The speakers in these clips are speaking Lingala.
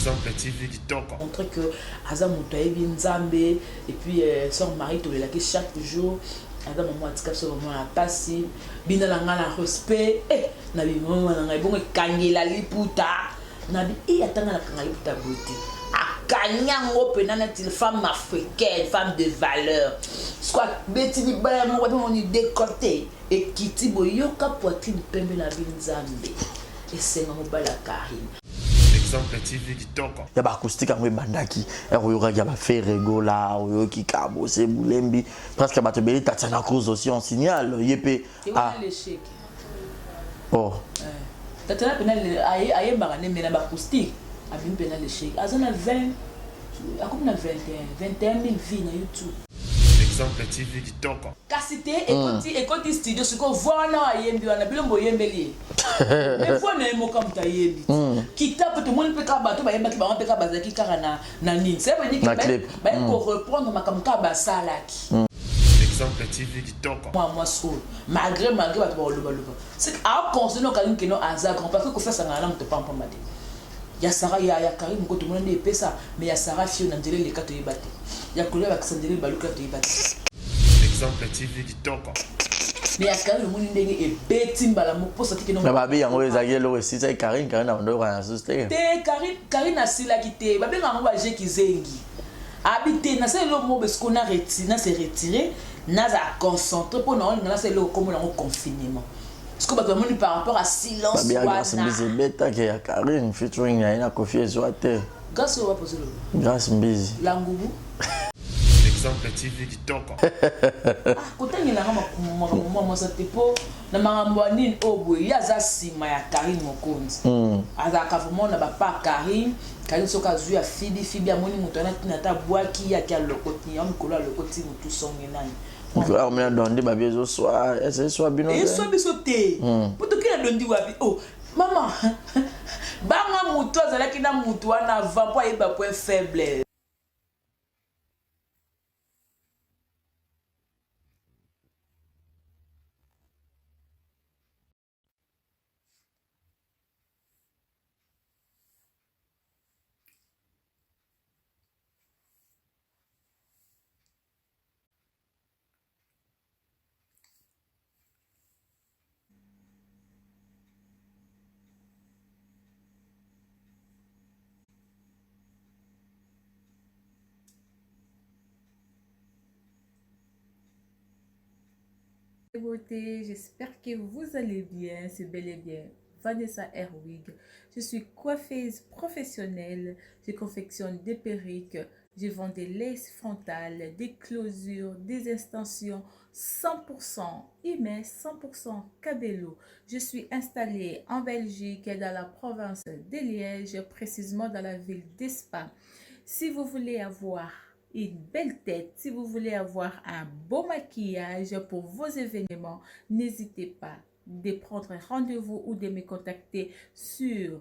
Exemple TV Kitoko. Montrer que Azam Moutaï Binzambe et puis son mari te l'a chaque jour. Azam maman a dit sur maman a passé. Bina langa la respect. Nabi maman langa bon kanyela liputa. Nabi atanga la kanyela liputa beauté. Kanyango penana til femme africaine, femme de valeur. Soit betini ba mo on y décoté et kiti boyoka poitrine pembe na Binzambe. Et c'est mon bala Karim. Exemple TV Kitoko. Ya ba acoustique amwe bandaki eroyoka ya ba ferego la oyoki kabo se bulembi presque ba tebeli tatsana cause aussi en signal yepe ah l'échec. Oh Tatsana penal aye mbangane mena ba acoustique abim penal l'échec azana 20 akomna 21 000 vues na YouTube. Exemple TV Kitoko. Kasite ekoti studio siko vona ayembi wana bilombo yembeli. Mais vona emoka mutayembi. Kitabu to moni peka bato ba yemba ki ba peka bazaki kaka na nini. C'est veut dire que ba ko reprendre makamka ba salaki. Exemple TV Kitoko. Moi so malgré bato ba loba. C'est à considérer quand que no aza grand parce que ko fait ça na muto pampa mate. Ya Sarah ya Karim ko to moni pesa mais ya Sarah fio na ndele le kato yebate. Ya kolia ba kisandele baluka to yebate. Exemple TV Kitoko. Mais ya Karim le moni ndenge e beti mbala mo posa tiki no. Na babi yango ezaki lo aussi c'est Karim na ndo kwa asuste. Te Karim na sila kite ba benga ngo ba je kizengi. Habité na c'est le mot parce qu'on a retiré na c'est retiré na za concentré pour na c'est le comme on confinement. Parce que ba moni par rapport à silence wana. Ba grâce mbizi beta ke ya Karim featuring ya ina Kofi Ezoate. Grâce au poser le. Grâce mbizi. Langubu. Exemple TV Kitoko. Kotangi na mama sa tepo na makambo nini obwe ya za sima ya Karim Mokonzi. Azaka vraiment na ba Karim soka zui ya Fibi amoni muto na ta bwaki ya kia lokoti ya mukolo lokoti mutu songe nani. Alors mais dondi ba biezo soit c'est soit bino. Et soit bisoté. Poto kina dondi wapi? Oh maman. Banga muto azalaki na mutu wana avant pour yeba point faible. Beauté, j'espère que vous allez bien, c'est bel et bien Vanessa Herwig. Je suis coiffeuse professionnelle, je confectionne des perruques, je vends des laces frontales, des closures, des extensions 100% Imes, 100% Cabello. Je suis installée en Belgique et dans la province de Liège, précisément dans la ville d'Espa. Si vous voulez avoir une belle tête, si vous voulez avoir un beau maquillage pour vos événements, n'hésitez pas de prendre rendez-vous ou de me contacter sur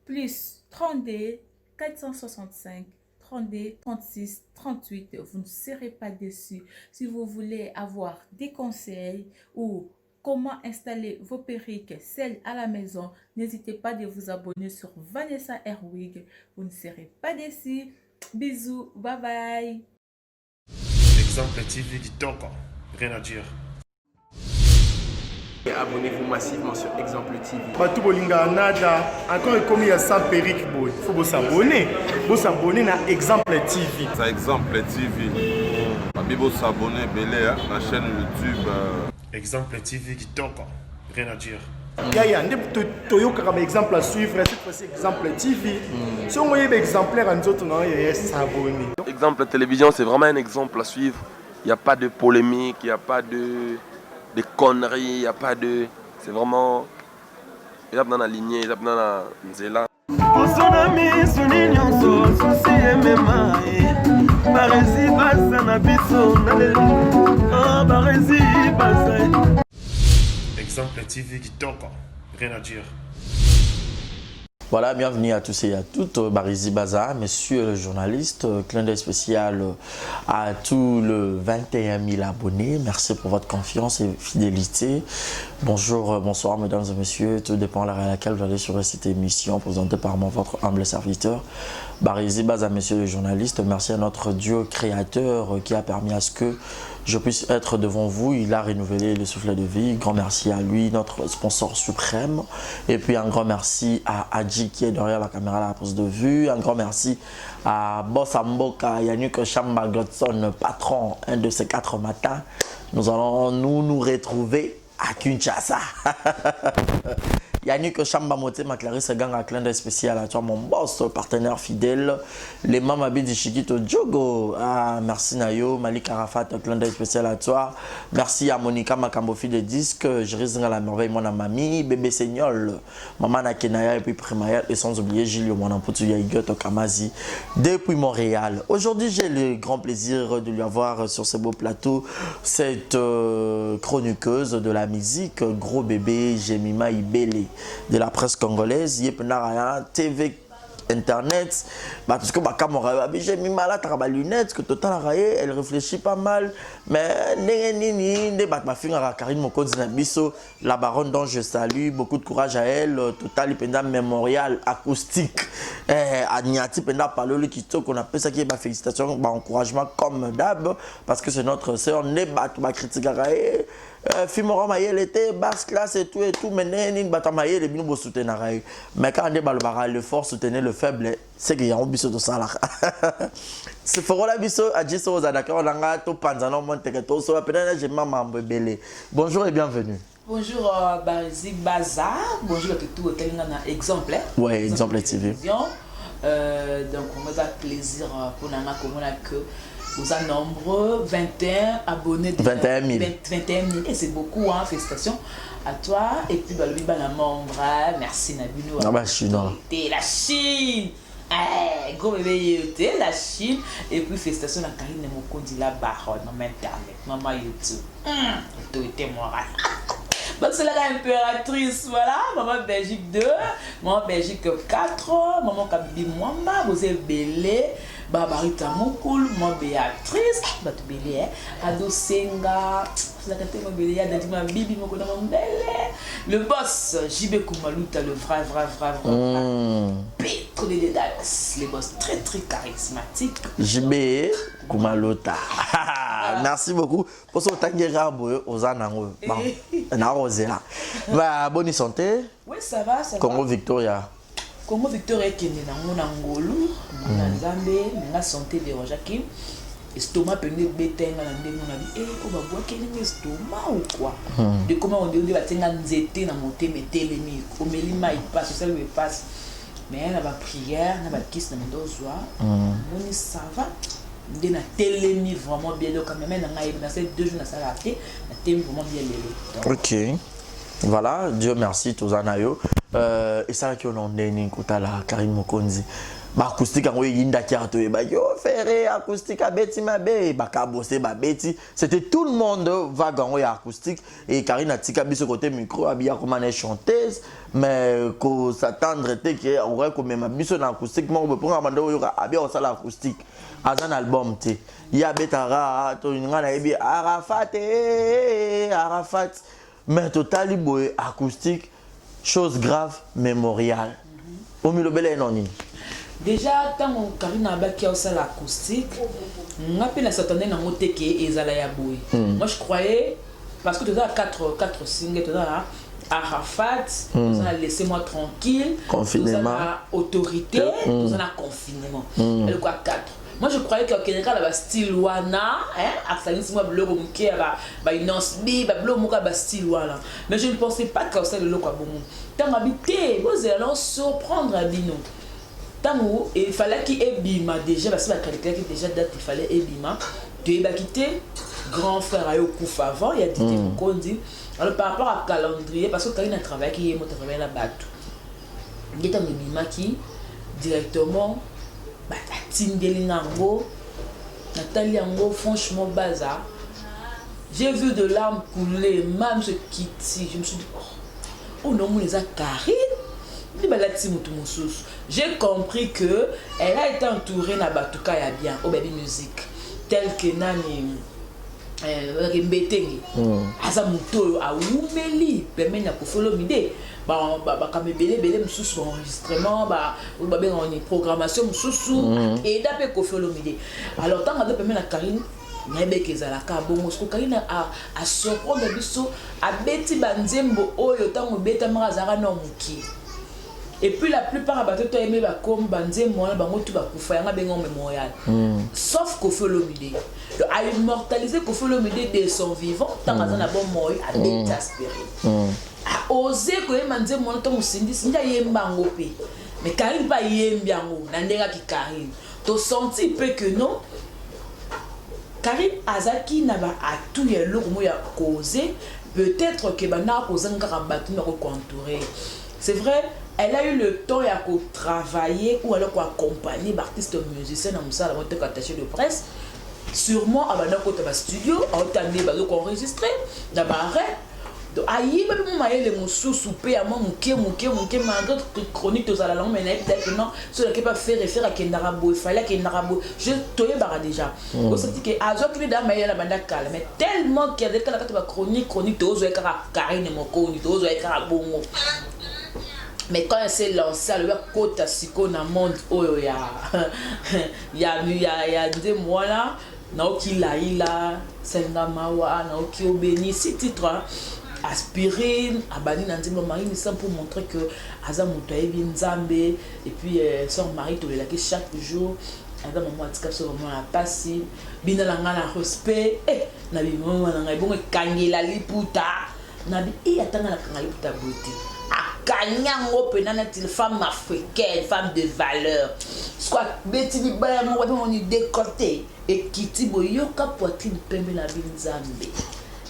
plus 32 465 32 36 38. Vous ne serez pas déçus. Si vous voulez avoir des conseils ou comment installer vos perruques, celles à la maison, n'hésitez pas de vous abonner sur Vanessa Herwig. Vous ne serez pas déçus. Bisous, bye bye. Exemple TV Kitoko. Rien à dire. Abonnez-vous massivement sur Exemple TV. Batou bolinga nada, encore comme il y a 100 perruques boy. Il faut vous s'abonner. Vous s'abonner à Exemple TV. C'est Exemple TV. Vous s'abonner belé à la chaîne YouTube. Exemple TV Kitoko. Rien à dire. Yaya, un exemple à suivre, cette fois-ci Exemple TV. Si on voit un exemplaire en autres, on va s'abonner. Exemple télévision, c'est vraiment un exemple à suivre. Il n'y a pas de polémique, il n'y a pas de conneries, il n'y a pas de... C'est vraiment... Il y a dans la lignée, il y a dans la nzela. Exemple TV Kitoko. Rien à dire. Voilà, bienvenue à tous et à toutes. Barizi Baza, monsieur le journaliste, clin d'œil spécial à tous le 21 000 abonnés. Merci pour votre confiance et fidélité. Bonjour, bonsoir mesdames et messieurs. Tout dépend de l'heure à laquelle vous allez sur cette émission présentée par moi, votre humble serviteur. Barizi Baza, monsieur le journaliste. Merci à notre Dieu créateur qui a permis à ce que je puisse être devant vous. Il a renouvelé le souffle de vie. Grand merci à lui, notre sponsor suprême. Et puis un grand merci à Adji qui est derrière la caméra à la prise de vue. Un grand merci à Boss Amboka, Yannick Chamba Godson, patron, un de ces 4 matins. Nous allons nous retrouver à Kinshasa. Yannick Chamba Moté, ma Clarisse Gang, à clin d'œil spécial à toi, mon boss, partenaire fidèle. Les mamans Bidi Chiquito Djogo. Ah, merci Nayo, Malik Arafat, clin d'œil spécial à toi. Merci à Monica Makambofi de disques, Jéris à la merveille, mon amami, bébé Seignol, maman Nakenaya et puis Primayal, et sans oublier Gilles, mon amputu Yaïgot Kamazi, depuis Montréal. Aujourd'hui, j'ai le grand plaisir de lui avoir sur ce beau plateau, cette chroniqueuse de la musique, gros bébé, Jemima Ibele, de la presse congolaise, Yepnaraya, TV, Internet, parce que ma caméra, j'ai mis mal à la lunette, que Total elle réfléchit pas mal, mais ma fille à Karine Moko Zinabiso, la baronne dont je salue, beaucoup de courage à elle, Total Penda Mémorial acoustique, à Niati Penda Palolo Kito, qu'on appelle ça qui est ma félicitation, ma encouragement comme d'hab, parce que c'est notre sœur, ma critique à Fimora Mayel était basse classe et tout, mais Nénin Batamayel et Bino soutenir. Mais quand on est balbara, le fort soutenir le faible, c'est qu'il y a un biseau de ça là. C'est fort la biseau, à Jisso, d'accord, on a tout panzano, monteketo, so appelle j'ai maman bébé. Bonjour et bienvenue. Bonjour Barizi Baza, bonjour à tout hôtel un exemple. Ouais, exemple TV. Donc on me a plaisir pour la que vous êtes nombreux, 21 abonnés. 21 000. 21 000. Et c'est beaucoup, hein. Félicitations à toi. Et puis, bah, le membre, merci Nabino. Ah bah, je suis dans la Chine. Eh, gros bébé, la Chine. Et puis, félicitations à Karine Mokondi, la baronne, maman Internet, maman YouTube. Autorité morale. Donc, c'est la impératrice, voilà. Maman Belgique 2, maman Belgique 4, maman Kabibi Mwamba, vous êtes belé. Barbarita Mokul, moi Béatrice, Batou Belé, Ado Senga, Bibi Mokul, le boss, JB Koumalouta, le vrai. Pétro de Dallas, les boss très charismatiques. JB Koumalouta. Merci beaucoup pour ce temps que aux anango. Bonne santé. Oui, ça va. Congo Victoria. Congo Victoria qui est dans Ngolu, dans Zambie, dans la santé de Rojakim. Estomac peut être bêté dans la vie. On va voir quel est l'estomac ou quoi. De comment on dit, on va tenir un zété dans mon thé, mais télémi. Au mélima, il passe, ça lui passe. Mais il y a la prière, il y a la kiss dans mon dos. On ça va. On a télémi vraiment bien. Donc, quand même, dans ces 2 jours, on a raté. On a télémi vraiment bien. Ok. Voilà, Dieu merci, Tozanayo. Et ça qui on en est la Karine Mokonzi. Ba acoustique en yinda ki ato ba yo ferré acoustique à beti ma be ba ka bosser ba beti. C'était tout le monde va gagner acoustique et Karine a tika biso côté micro abia comme une chanteuse mais ko s'attendre était que on aurait comme même biso na acoustique moi on peut prendre mando yo abia on sala acoustique as un album té ya betara to ngana ebi Arafat mais total boy acoustique chose grave mémorial au milieu belé noni. Déjà, quand Karine a bâti l'acoustique, on a pu s'attendre à monter qui est Zalaya Boy. Moi je croyais, parce que tu as 4 singles, tu as Arafat, tu as Laissez-moi tranquille, tu as Autorité, tu as Confinement. Elle quoi 4. Moi je croyais qu'au Kenya, il y a style Wana, Axalis, moi, bleu, il y a une danse, il y a un style Wana. Mais je ne pensais pas que ça le loco. Tant habité, vous allez surprendre à Bino. Il fallait qu'il ait bima déjà, parce que la qualité qui déjà date, il fallait bima. Tu es quitté, grand frère a eu coup avant, il y a dit qu'on dit. Alors par rapport à calendrier, parce que quand il a travaillé, qui est travaillé là-bas, il y a un bima qui directement, Tindeli Nango, Nathalie Ango, franchement bazar. J'ai vu de larmes couler, même ce Kitty, je me suis dit, oh non, on les a Karine. J'ai compris que elle a été entourée na batuka ya bien au baby music tel que nani Rimbetengi asa muto a umeli permet na kofolo mide ba comme belé mususu enregistrement ba ben on programmation mususu et d'après kofolo mide alors tant que permet na Karine Nebe kezalaka bongo sko Karine a surprendre biso a beti banzembo oyo tango beta marazara na muki. Et puis la plupart des bateaux aimé comme banzé moi bango tu ba kufa yanga bengo mémorial. Sauf Koffi Olomide. A immortalisé Koffi Olomide de son vivant tant que na bon moi a beti aspiré. A osé que manzé moi tango sindi sinda yembango pe. Mais Karine pas yembiango na ndeka ki Karine. To senti peu que non. Karine Azaki n'a pas à tout y le comment y a causé peut-être que bana causé un carabatu n'a contouré. C'est vrai, elle a eu le temps à travailler ou alors accompagner l'artiste musicien dans ça la montée attaché de presse. Sûrement à bana côté studio, à entendre bazo enregistré d'abord aïe même moi les mususu souper à moi muke malgré chronique aux la langue mais peut-être que non cela qui pas faire référence à Kendarabo il fallait Kendarabo je toyé bara déjà on se dit que azo qui dans mais la banda calme mais tellement qu'il y a des cas la chronique tozo et Karine moko ni tozo et Karabongo mais quand elle s'est lancée à le côté siko na monde oh ya des mois là naoki laila sengamawa naoki obeni ces titres Aspirine, Abani Nandimo Marie, mais ça pour montrer que Azam Moutaïbi Nzambe, et puis son mari Tolela qui chaque jour, Adam Maman Tika sur vraiment la passive, Binalanga la respect, Nabi Maman Nanga bon Kangela Liputa, Nabi et attendre la Kangaliputa beauté. A Kanyango penanatil femme africaine, femme de valeur. Soit Betty Bibaya, on est décoté, et Kitty Boyoka poitrine pembe la Binzambe.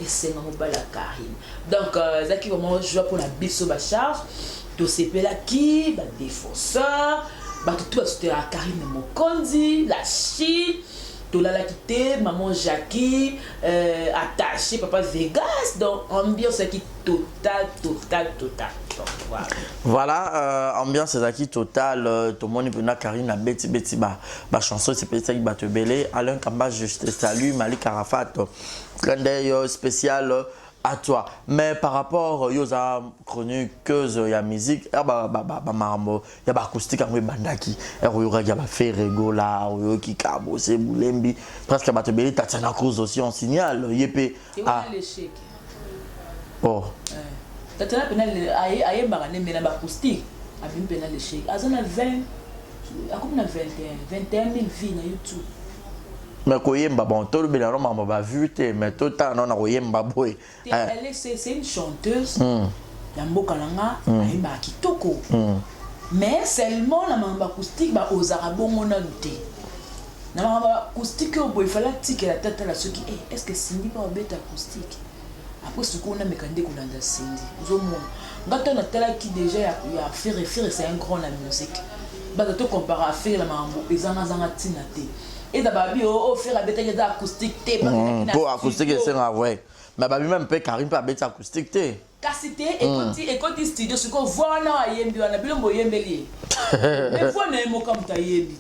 Et c'est la Karine. Donc, Zaki vraiment joue pour la biso charge. Tout ces là qui, le défenseur, tout c'était la Karine Mokondi, la Chine, tout la quitté, maman Jackie, attaché, papa Vegas. Donc, ambiance qui total. Voilà, ambiance qui totale. Tout le monde peut Karine a beti ba chanson c'est peut-être qui va te belé. Alain Kamba je te salue, Malik Arafat. Clin d'œil spécial à toi. Mais par rapport aux chroniqueuses, il y a musique, il y a acoustique, il y a bandaki, il y a Ferrego là, il y a Kikabo, c'est Boulembi, presque à Batebeli, Tatiana Cruz aussi on signale. Il y a l'échec. Oh. Tatiana Penal, il y a un acoustique, il y a l'échec. Il y a 21 000 vies sur YouTube. Mais koyemba bon tout le bien on m'a vu mais tout le temps on a koyemba boy c'est une chanteuse ya mboka nanga ayemba kitoko mais seulement la mamba acoustique ba ozara bongo na luté na mamba acoustique au boy fallait tirer la tête là ceux qui est-ce que Cindy pas bête acoustique après ce qu'on a mécanique qu'on a Cindy zo mo ngato na tela qui déjà ya fait référence c'est un grand la musique ba to comparer à faire la mambo ezanga zanga tinate. Et d'abord, on fait la bêtise acoustique. Pour acoustique, c'est vrai. Mais même Karine peut bêtise acoustique. Cassité, et quand tu studio, ce qu'on voit là, il y a un bilombo yembeli. Mais faut ne mo comme ta yembi.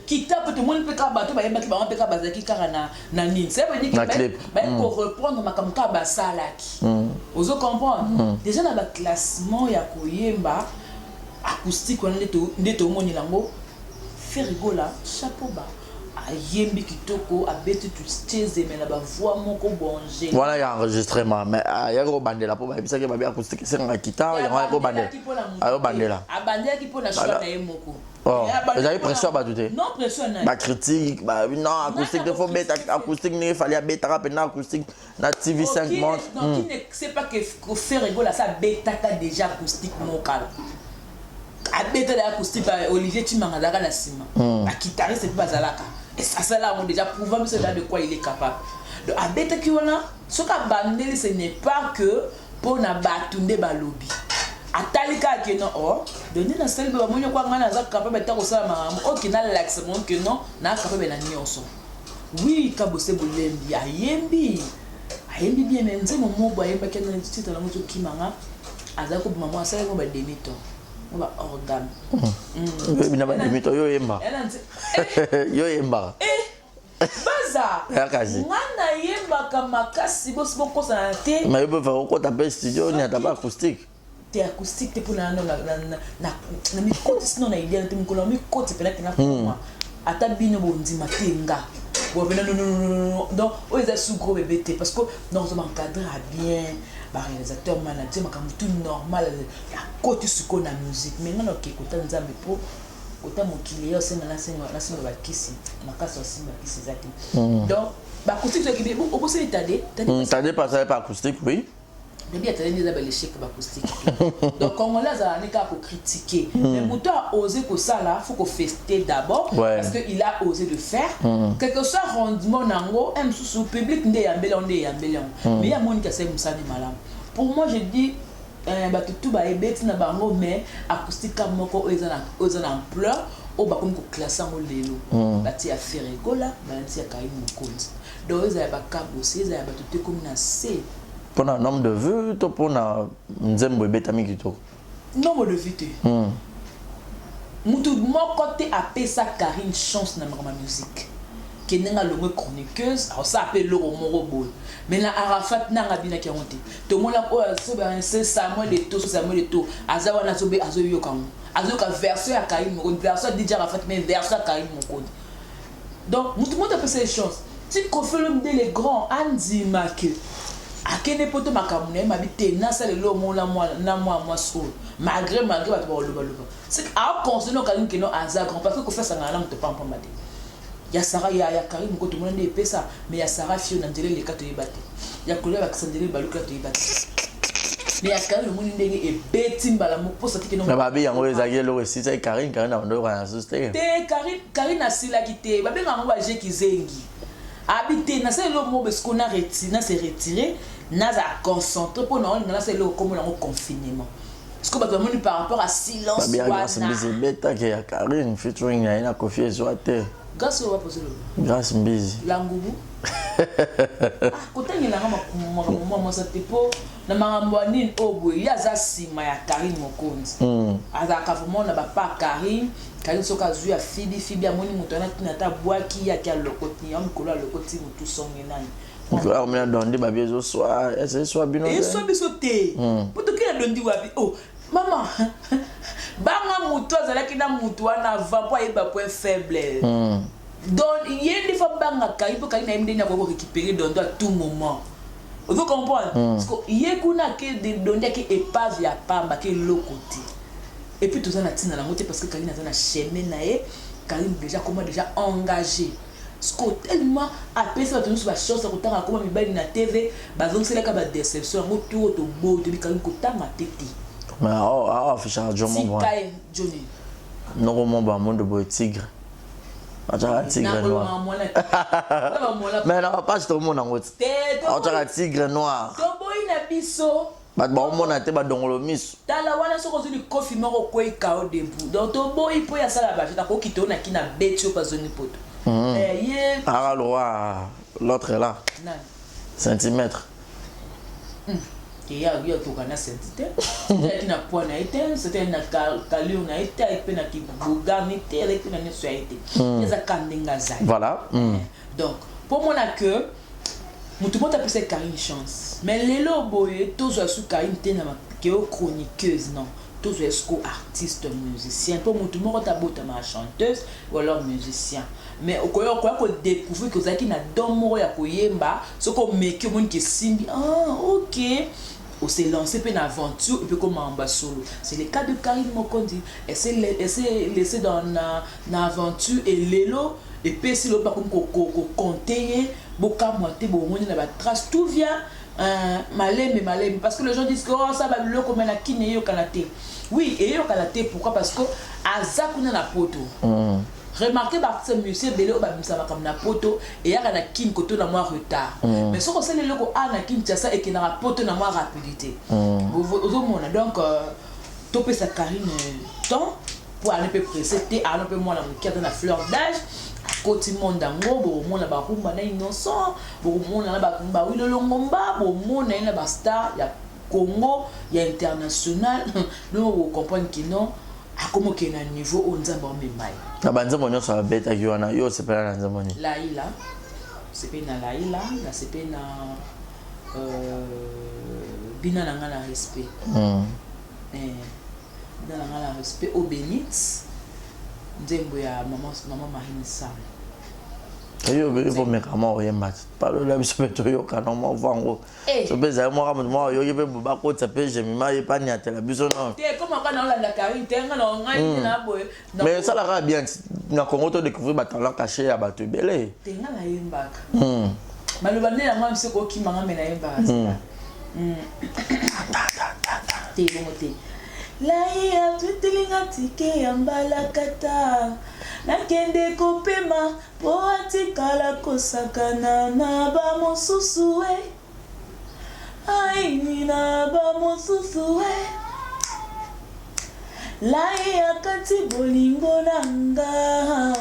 Qui tape tout le monde peut kabato, ba yemba ki ba on peut kabazaki karana na nini. Ça veut dire que pour reprendre ma comme kabasa laki. Vous comprenez? Déjà dans le classement ya koyemba acoustique on est to moni lango. Ferrego là, chapeau bas. Yembi kitoko a bêté tout steze mais la voix mon ko bonje voilà il y a enregistrement mais il y a go bandela pour ça que ba acoustique c'est un guitare il y a go bandela ayo bandela a bandela qui pour na choix na yemoko oh vous avez pression ba douter non pression na ba critique ba non acoustique de faut bêta acoustique il fallait bêta rapide acoustique na TV5 monte non qui ne sait pas que faire rigolo ça bêta déjà acoustique mon calme a bêta acoustique Olivier Timangazaka la sima a guitariste c'est pas zalaka. Et ça là on déjà prouvé de quoi il est capable. Donc à bête qui on a ce qu'a bandé ce n'est pas que pour na batunde balobi. Atalika que non oh donner na sel ba monyo kwa ngana za capable ta ko sala maramu OK na l'accent que non na capable na nyonso. Oui ka bosse bolembi ayembi bien mais nze momo boye ba kena titre la moto kimanga azako maman sala ko ba demi temps. on va hors gamme. Bina ba limito yo yemba. Yo yemba. Baza. Ngana yemba kama kasi bosi boko sana te. Mais yo peut faire quoi taper studio ni ataba acoustique. T'es acoustique, t'es pour la micro, sinon on a idée, t'es pour la micro, t'es peut-être pour moi. À ta bine, on dit ma tenga. Non, donc, on est sous gros bébé, parce que nous sommes encadrés bien, par réalisateur, manager, mais tout normal, à côté ce qu'on a musique. Mais non, ok, quand on a un peu autant mon client, c'est dans la scène, on va kisser, on a cassé aussi, ma kisser, donc, bah, acoustique, c'est qui on peut se l'étaler. T'as passé par acoustique, oui. Mais bien, tu as des échecs acoustique. Donc, quand on a des cas pour critiquer, mais pour toi, oser que ça là, il faut qu'on feste d'abord, parce qu'il a osé le faire. Quelque chose rendement en gros, un sous public, mais il y a un monde qui a fait ça de malin. Pour moi, je dis, tout va être bête, mais acoustique comme moi, aux ampleur, au bas comme classé en lélo. Tu as fait rigola, tu as carré mon compte. Donc, ils n'avaient pas câble aussi, ils n'avaient pas tout comme une assez. Pour un nombre de vues, tu pour un nzembo betami kito. Nombre de vues. Moutou mon côté appelle ça Karine chance dans ma musique. Qui n'est pas le chroniqueuse, alors ça appelle le robot. Mais là Arafat n'a pas bien qui a monté. Tout le monde a c'est Samuel de tout. Azawana sobe azoyo kam. Azoka version à Karine, une version DJ Arafat mais version à Karine mon code. Donc moutou monde appelle ça les chances. Si qu'on fait l'homme des les grands Andy Maké. À quel époque ma camoufle m'habite n'a ça le lot mon la moi na moi so malgré va te voir le c'est à considérer quelqu'un qui non hasard grand parce que fait ça ngala mte pampa mate ya Sarah ya Karim ko tout monde epé ça mais ya Sarah fio na ndele le kato yibate ya kolela ba kisandele baluka to yibate mais ya Karim le monde ndenge e beti mbala mo posa tiki non ba bi yango ezaki le récit c'est Karim na ndo kwa susté te Karim na sila kité ba benga ngo ba je kizengi habiter na c'est le mot parce qu'on a retiré n'a concentré pour nous là c'est le comme on confinement parce que bah même par rapport à silence bien grâce Mbizi beta que ya Karine featuring na Kofi Ezoate grâce au poser le grâce Mbizi langubu kotani na moi ça te po na mangambwani obwe ya za sima ya Karine Mokonzi azaka vraiment na ba Karine soka zui ya Fibi amoni mutu na ta bwaki ya kia lokoti ya mkolo ya lokoti mutu songe nani alors mais dondi ba biezo soit est soit bino et soit bisoté pour tout qui dondi wapi oh maman banga mutu azalaki na mutu wana va po yeba point faible donc yendi fa banga kaipo kali na imde nya ko récupérer dondo à tout moment vous comprenez parce que yekuna ke de dondi ke épave ya pamba ke lokoti et puis tout ça na tina la montée parce que Karine a na chemin naé Karine déjà comment déjà engagé tellement après ça tu vas chose ko tanga comme mibali na TV bazong c'est la ka ba déception mo tout to beau depuis Karine ko tanga tete mais ficha Jomo bon Johnny non mon ba monde boy tigre acha tigre noir mais non pas tout le monde en route acha tigre noir to boy na biso ba on a été ba dongolo miso tala wana soko zuli kofi moko ko ikao debout donc to boy po ya sala ba ta ko kito na kina betio pa zoni poto l'autre est là centimètre et ya to kana centimètre qui na poids na été c'était na calio na été et puis na ki bugami té avec na so été ça kandenga za voilà donc pour moi na que mutu mota pesa Karine chance mais lelo boye tozo su Karine tena ke chroniqueuse non tozo esco artiste musicien pour mutu moko ta bota ma chanteuse ou alors musicien mais okoyo ko découvrir que zaki na don moko ya koyemba soko meki mon ki simbi OK on s'est lancé une aventure et puis comme en solo c'est le cas de Karine Mokonzi elle s'est laissé dans une aventure et lelo et puis si le pas comme compter boka moité bon on a la trace tout vient malem parce que les gens disent que oh ça va le comme na kiné yo kanaté oui et yo kanaté pourquoi parce que azakuna na poto remarquez par ce monsieur belé ba ça va comme na poto et ya na kin koto na moi retard mais ce qu'on sait le logo a na kin ça et qui na poto na moi rapidité donc topé sa Karine temps pour aller peu pressé à un peu moins dans la fleur d'âge côté monde dango bo mona ba rumba na innocent bo mona na ba kumba wilo longomba bo mona na ba star ya Congo ya international nous on comprend que non Comment qu'il y a un niveau où on a bon mais na banzembo nyonso abetaki wana yo osepela na nzembo nini Laïla c'est na Laïla na c'est na bina na ngala respect bina na ngala respect au Benitz nzembo ya maman Marine Sam yo be faut me kama oyemba palo la biso peto yo kana mo vango so beza mo kama mo yo yebe ba ko tsape jemima ye pa ni atela biso non te comment kana la Karine te ngana ngai na boy mais ça la bien na Congo to découvrir ba talent caché ya bato belé te ngala yembaka maloba ne la ngam se ko ki manga mena yembaka te bongo te Laïa tutelinga tike ya mbalakata nakende kopema po atikala kosakana na ba mosusu we ai na ba mosusu we Laïa kati bolingo nanga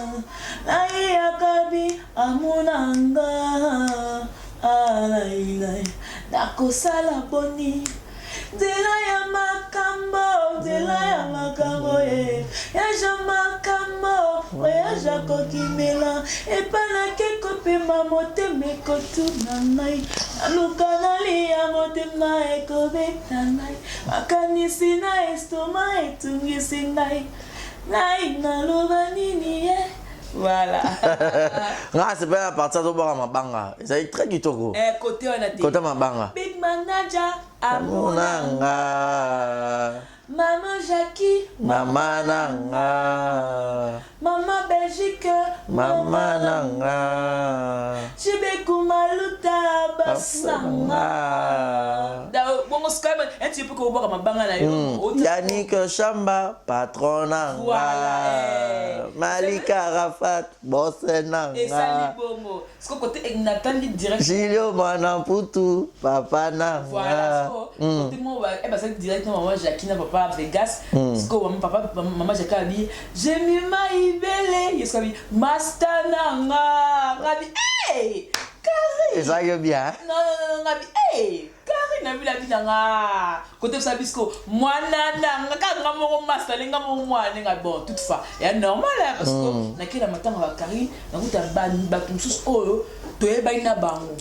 Laïa kabi amunanga Laïla nakosala boni Dela ya makambo ya jamakambo ya jako kimela epana ke kopema motema ekotuna ngai naluka nalia motema ekobeta ngai makanisi na estoma etungisi ngai nai naloba nini ye voilà. C'est pas à partir de Mabanga. C'est très kitoko. Côté on a dit. Côté Mabanga. Big Manager Amunanga. Maman Jackie. Maman Nanga. Maman Belgique. Maman Nanga. Chibeku Maluta Basnanga. Bon, c'est quand même un petit peu comme Mabanga là. Yannick Chamba, patron Nanga. Voilà. Malika Rafat, boss Nanga. Et ça, Bongo. Ce côté Nathan dit direct. Gilio Manamputu, papa Nanga. Voilà. Côté moi, c'est directement maman Jackie na papa Vegas. Ce que maman Jackie a dit, j'ai mis ma ibele. Il s'est dit, Master Nanga. Rabi, hey, Carré. Et ça y est bien. Non, Rabi, hey, Carré n'a vu la vie Nanga. Côté ça bisco, moi Nanga, quand on m'a master, les gars m'ont moi Nanga bon toutefois. Et normal parce que na kila matin on va Carré, na kuta batum sous oh. Toye baina bango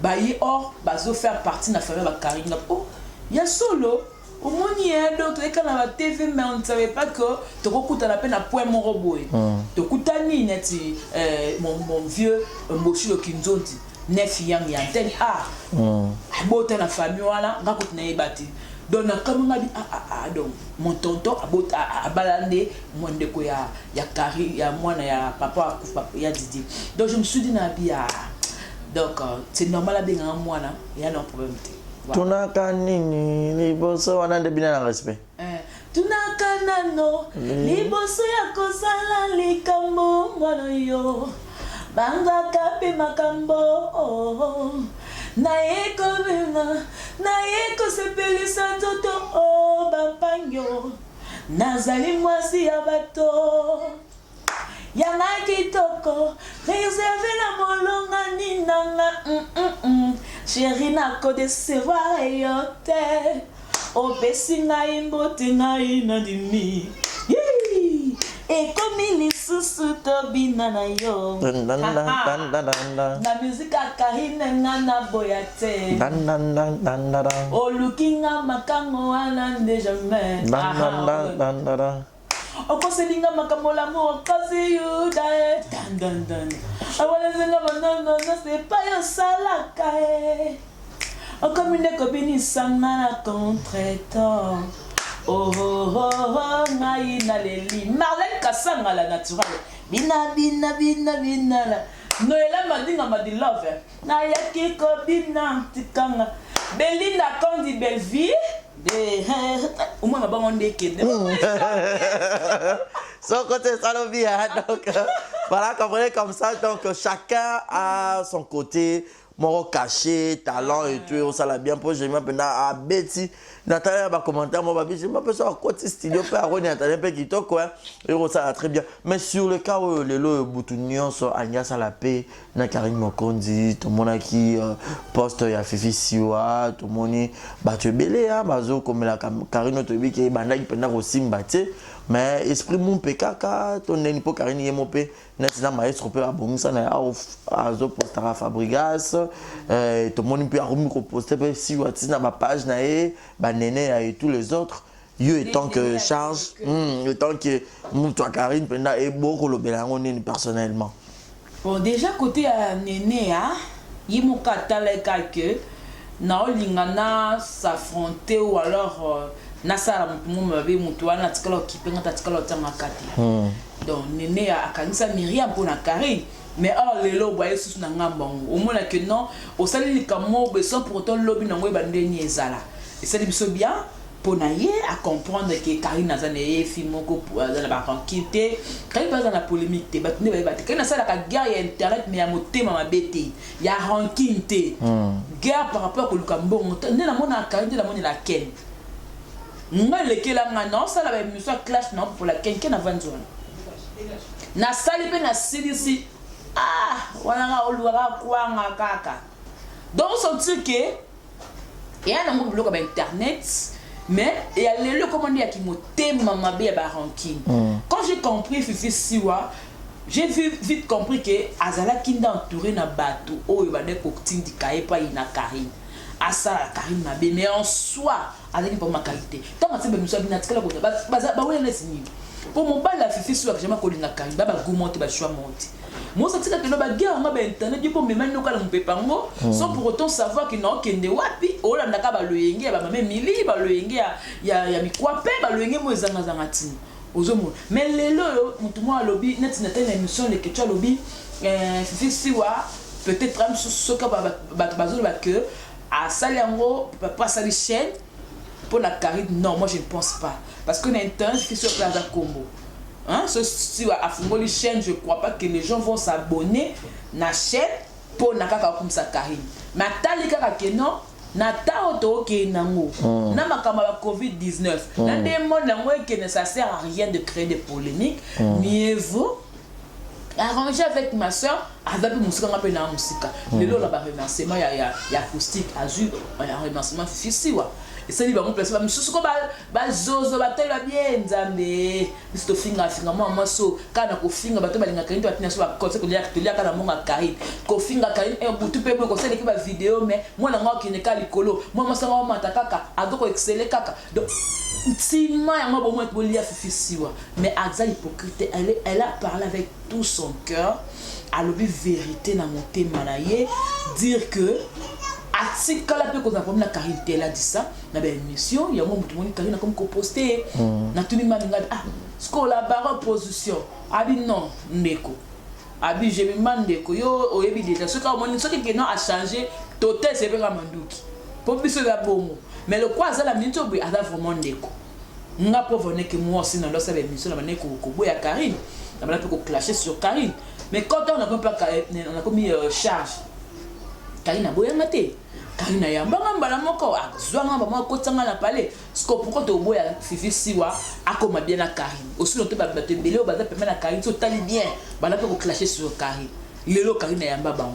bayi or bazo faire partie na famille ba Karine oh il y a solo au moins il y a d'autres et quand on va TV mais on ne savait pas que tu écoutes à la peine à point mon robot tu écoutes ni net mon vieux Moshi le Kinzonti 9 yang ya tel abota na famille wala ngakut na ebati donc na comme ngabi donc mon tonton abota abalande mon ndeko ya Kari ya mwana ya papa ya Didi donc je me suis dit na bia donc c'est normal à bien moi là il y a un problème tunaka nini liboso wana nde bina na respect tunaka nano liboso ya kosala likambo mwana yo banga kape makambo na yeko sepelisa nzoto o bampanyo nazali mwasi ya bato yanga kitoko réservé na molonga ninanga chéri nako décevoir yo te opesi ngai mbote ngai na ndimi ekomi lisusu tobina na yo na musique ya Karine nga na boya te oluki nga makango wana nde jamais okoselinga makambo l'amour kasi yuda dan awala zenga banana na c'est pas yo salaka okomine kobini sanga na contretemps ngai na leli Marlène Kasanga la naturelle bina la Noëlla Madinga Madi Love na yaki kobina tikanga Belinda Kandi Belleville au moins ma banque ndekende son côté Salobia donc voilà comprenez comme ça donc chacun a son côté moro caché talent et tout on ça l'a bien pour j'ai maintenant à Betty Nathalie va commenter moi babi j'ai pas besoin côté studio pas Roni Nathalie peu qui toi quoi et ça va très bien mais sur le cas où les lo boutonnion so Anya Salapé na Karine Mokondi tout le monde qui poste ya Fifi Siwa tout le monde ba tu belé hein bazo comme la Karine Tobi qui banda qui pendant au Simba tu mais esprit mon pekaka ton neni po Karine yemo pe netina maestro pe abongisa na azo postara Fabregas to moni pe aromi ko poster pe si watina ba page na e ba nene et tous les autres yo étant que charge étant que mon toi Karine penda e boko lo belango neni personnellement. Bon déjà côté nene yimo katala que na olingana s'affronter ou alors nasara mutu mabe mutu wana tikala okipenga tikala otanga kati donc nene akanisa Myriam pour na Karine mais or lelo boye susu na ngambango omona que non osali likamo besoin pour autant lobby nango bandeni ezala et ça biso bien pour naie à comprendre que Karine azane film ko za na ba rankité Karine pas dans la polémique te batune ba battre Karine ça la guerre internet mais ya motema mabete ya rankité guerre par rapport au lukambo ne na mona Karine na mona la ken nga lekela nga non ça la émission clash non pour la quelqu'un avant zone na sali pe na CDC wana nga oluwa kwa nga kaka donc sentir que il y a un bloc avec internet mais il y a le comment dire qui motema mabe ba ranking quand j'ai compris Fifi Siwa j'ai vite compris que azala kinda entouré na bateau oyo ba de koktin kaye pa ina Karine asa Karine mabe mais en soi avec pour ma qualité tant que c'est bien nous bien tikala ko ba wena sini pour mon bal la Fifi Siwa que j'aime ko linga Karine ba gomonte ba choix monte moi ça c'est que ba guerre nga ba internet pour me maintenant kala mpepango sans pour autant savoir que non kende wapi ola ndaka ba loyenge ba mame mili ba loyenge ya mikwape ba loyenge mo ezanga zanga tini ozomo mais lelo mutu mo lobby net na telle émission le que tu lobby Fifi Siwa peut-être même ce que bazolo ba que à Saliango pas sali chaîne pour la Karine non moi je ne pense pas parce que l'internet fait sur Plaza Combo hein si à Fungoli chaîne je crois pas que les gens vont s'abonner na chaîne pour na kaka comme ça Karine mais tali kaka que non na ta auto ke nango na makama la Covid-19 na des mots nango que ça sert à rien de créer des polémiques mieux vaut arranger avec ma soeur avec musique on appelle na musique le lo la ba remerciement ya acoustique azur un remerciement Fifi Siwa et ça dit ba mon place ba mususu ko ba zozo ba tela bien nzambe bisto finga moi so kana ko finga ba to ba linga Karine to atina so ba conseil ko lia kana monga Karine ko finga Karine e butu pe ko sele ki ba vidéo mais moi na ngaki ne kali kolo moi ça va mata kaka adoko exceller kaka donc si moi ya moi bon lia Fifi Siwa mais aza hypocrite elle a parlé avec tout son cœur à l'objet vérité dans mon thème manaye dire que atikala pe ko za na Karine elle a dit ça na ba émission ya mo mutu moni Karine comme ko poster na tuni maninga ce qu'on la barre position abi non ndeko abi je me mandeko yo oyebi déjà ce ka moni ce que non a changé total c'est pas manduki pour biso la bomo mais le quoi ça la minute obi ada vraiment ndeko nga provoquer que moi aussi dans l'autre émission na maneko ko boya Karine na ba pe ko clasher sur Karine mais quand on n'a pas on a commis charge Karine a boya maté Karine ya mbanga mbala moko azwanga ba moko tsanga na palais sco pourquoi te boya Fifi Siwa akoma bien na Karine aussi on te ba belé ba za pemena na Karine so tali bien ba la pe ko clasher sur Karine lelo Karine ya mbaba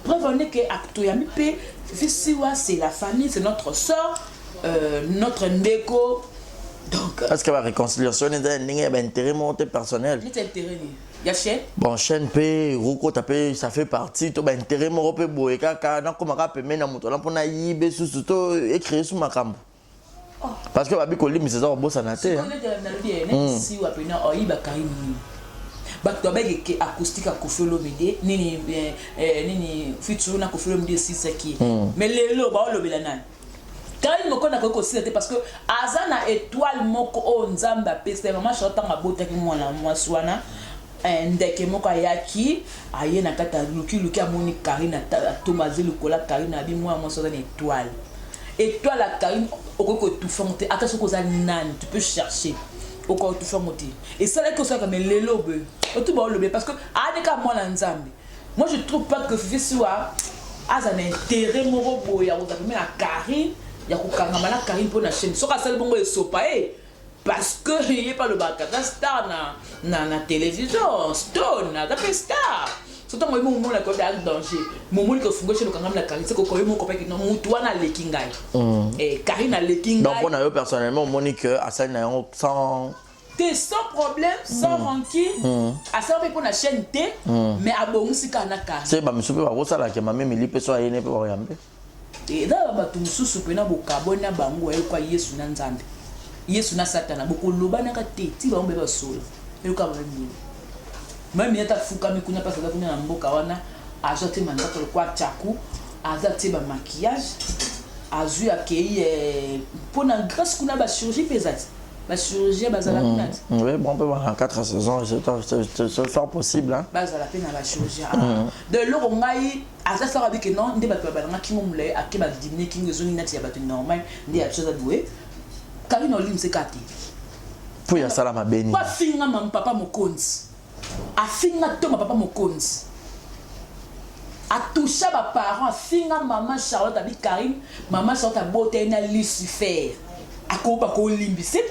preuve que acto ya mi pe Fifi Siwa c'est la famille c'est notre sœur notre ndeko donc est-ce que la réconciliation est un intérêt monté personnel ni intérêt ni ya chaîne bon chaîne pe roko tapé ça fait partie to ba intérêt mo pe boye kaka na ko maka peme na moto na pona yibe susu to écrire sur makambo parce que babi ko limi c'est ça bossa na te on est dans le bien si wa pena o yiba Karine bato babeke acoustique akofelo mede nini nini futur na kofelo mede sisaki mais lelo ba olobela nani Karine moko na ko site parce que azana étoile moko o nzamba pese mama chota ngabota ki mwana mwaswana ndeke moko ayaki aye na kata luki amoni Karine Thomasie lukola Karine abi moi so dans étoile la Karine okoko tout fonte attention ko za nani tu peux chercher okoko tout fonte et ça là que ça comme lelo be tout ba le parce que adeka moi na nzambe moi je trouve pas que Fifi Siwa a un intérêt moko boya ko za même la Karine ya ko kangama na Karine pour na chaîne so ka sel bongo esopa parce que il est pas le bakata star na télévision stone na tapé star surtout moi mon la ko da danger mon ko fungo chez le kangama na Karine c'est ko yo mon copain qui non mutu wana lekingai et Karine a lekingai donc on a eu personnellement monique à ça na sans T'es sans problème, sans rancune. À ça, on fait pour la chaîne T, mais à bon, c'est qu'on a carré. C'est bah monsieur va ça là que ma même il peut soit yéné pour rien. Et là ba tu mususu pena bo kabona bango e kwa Yesu na nzambe. Yesu na satana boko loba na ka te ti ba ombe ba solo. E ka ba mimi. Même yata fuka mi kunya pasa kunya na mboka wana azote manzaka kwa chaku, azate ba maquillage, azu akei pona grâce kuna ba chirurgie pesate. La chirurgie bazala kuna. Oui, bon peut voir en 4 saisons, c'est fort possible hein. Bazala pena la chirurgie. De l'eau ngai asa ça avec non ndé ba balanga kingo mule akeba dîner kingo zoni nati ya ba normal ndé a chose à douer. Karine olim se kati. Pour ya sala mabeni. Kwa finga mam papa mokonzi. A finga to ma papa mokonzi. A toucher ba parents, finga maman Charlotte abi Karine, maman Charlotte a beauté na Lucifer. A ko ba ko limbi c'est